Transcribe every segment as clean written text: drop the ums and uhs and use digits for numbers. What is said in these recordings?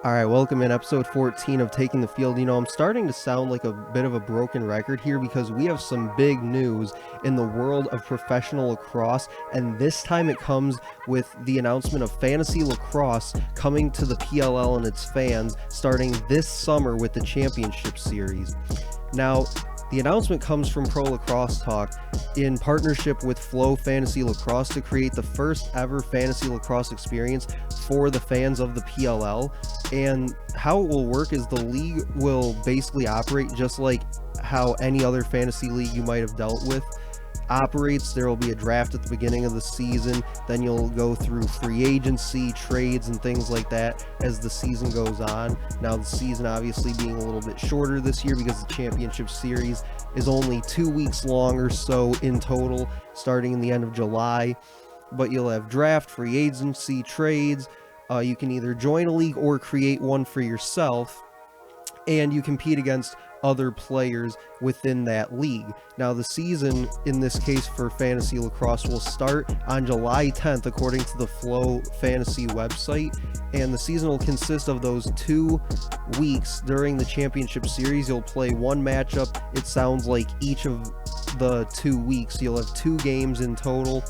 All right, welcome in episode 14 of Taking the Field. I'm starting to sound like a bit of a broken record here because we have some big news in the world of professional lacrosse, and this time it comes with the announcement of fantasy lacrosse coming to the PLL and its fans starting this summer with the championship series. Now, the announcement comes from Pro Lacrosse Talk in partnership with Flow Fantasy Lacrosse to create the first ever fantasy lacrosse experience for the fans of the PLL. And how it will work is the league will basically operate just like how any other fantasy league you might have dealt with operates. There will be a draft at the beginning of the season, then you'll go through free agency, trades, and things like that as the season goes on. Now, the season obviously being a little bit shorter this year because the championship series is only 2 weeks long or so in total, starting in the end of July. But you'll have draft, free agency, trades. You can either join a league or create one for yourself, and you compete against other players within that league. Now, the season in this case for fantasy lacrosse will start on July 10th according to the Flow Fantasy website, and the season will consist of those 2 weeks. During the championship series, you'll play one matchup. It sounds like each of the 2 weeks you'll have 2 games in total,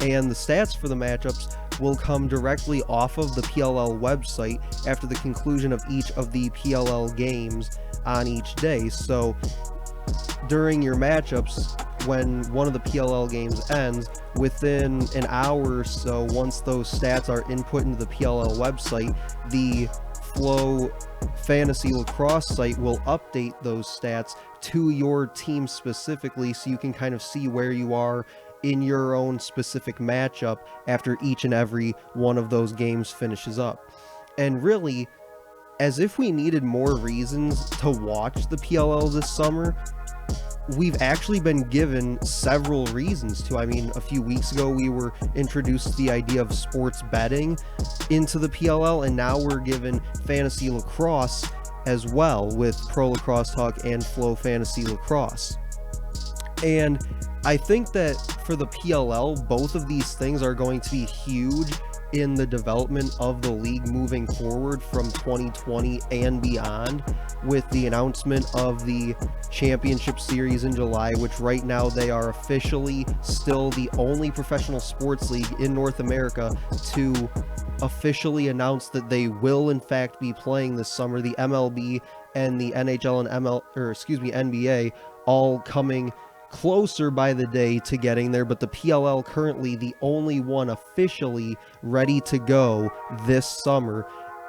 and the stats for the matchups will come directly off of the PLL website after the conclusion of each of the PLL games on each day. So during your matchups, when one of the PLL games ends, within an hour or so, once those stats are input into the PLL website, the Flow Fantasy Lacrosse site will update those stats to your team specifically, so you can kind of see where you are in your own specific matchup after each and every one of those games finishes up. And really, as if we needed more reasons to watch the PLL this summer, we've actually been given several reasons to. I mean, a few weeks ago we were introduced to the idea of sports betting into the PLL, and now we're given fantasy lacrosse as well with Pro Lacrosse Talk and Flow Fantasy Lacrosse. And I think that for the PLL, both of these things are going to be huge in the development of the league moving forward from 2020 and beyond, with the announcement of the championship series in July, which right now they are officially still the only professional sports league in North America to officially announce that they will in fact be playing this summer. The MLB and the NHL and NBA all coming closer by the day to getting there, but the PLL currently the only one officially ready to go this summer.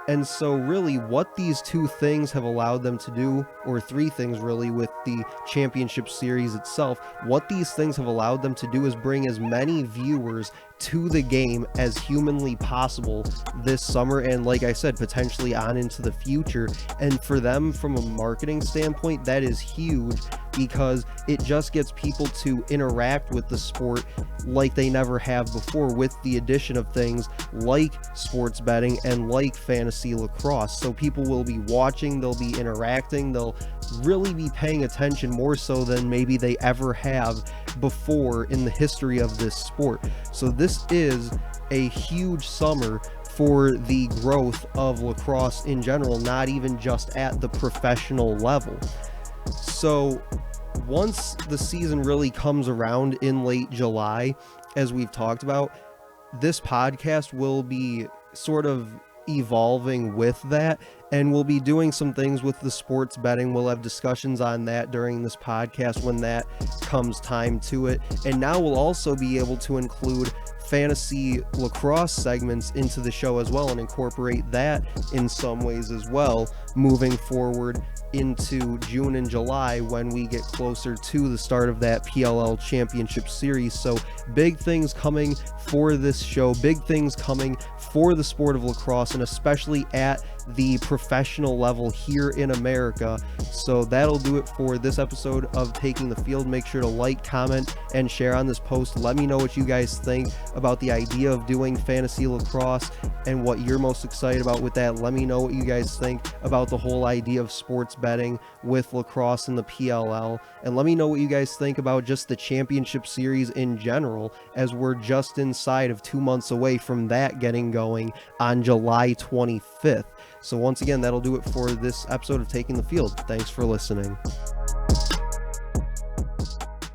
And so really what these 2 things have allowed them to do, or 3 things really, with the championship series itself, what these things have allowed them to do is bring as many viewers to the game as humanly possible this summer, and like I said, potentially on into the future. And for them, from a marketing standpoint, that is huge, because it just gets people to interact with the sport like they never have before, with the addition of things like sports betting and like fantasy lacrosse. So people will be watching, they'll be interacting, they'll really be paying attention more so than maybe they ever have before in the history of this sport. So this is a huge summer for the growth of lacrosse in general, not even just at the professional level. So once the season really comes around in late July, as we've talked about, this podcast will be sort of evolving with that, and we'll be doing some things with the sports betting. We'll have discussions on that during this podcast when that comes time to it. And now we'll also be able to include fantasy lacrosse segments into the show as well, and incorporate that in some ways as well moving forward into June and July when we get closer to the start of that PLL championship series. So big things coming for this show, big things coming for the sport of lacrosse, and especially at the professional level here in America. So that'll do it for this episode of Taking the Field. Make sure to like, comment, and share on this post. Let me know what you guys think about the idea of doing fantasy lacrosse and what you're most excited about with that. Let me know what you guys think about the whole idea of sports betting with lacrosse and the PLL, and let me know what you guys think about just the championship series in general, as we're just inside of 2 months away from that getting going. going on July 25th. So once again, that'll do it for this episode of Taking the Field. Thanks for listening.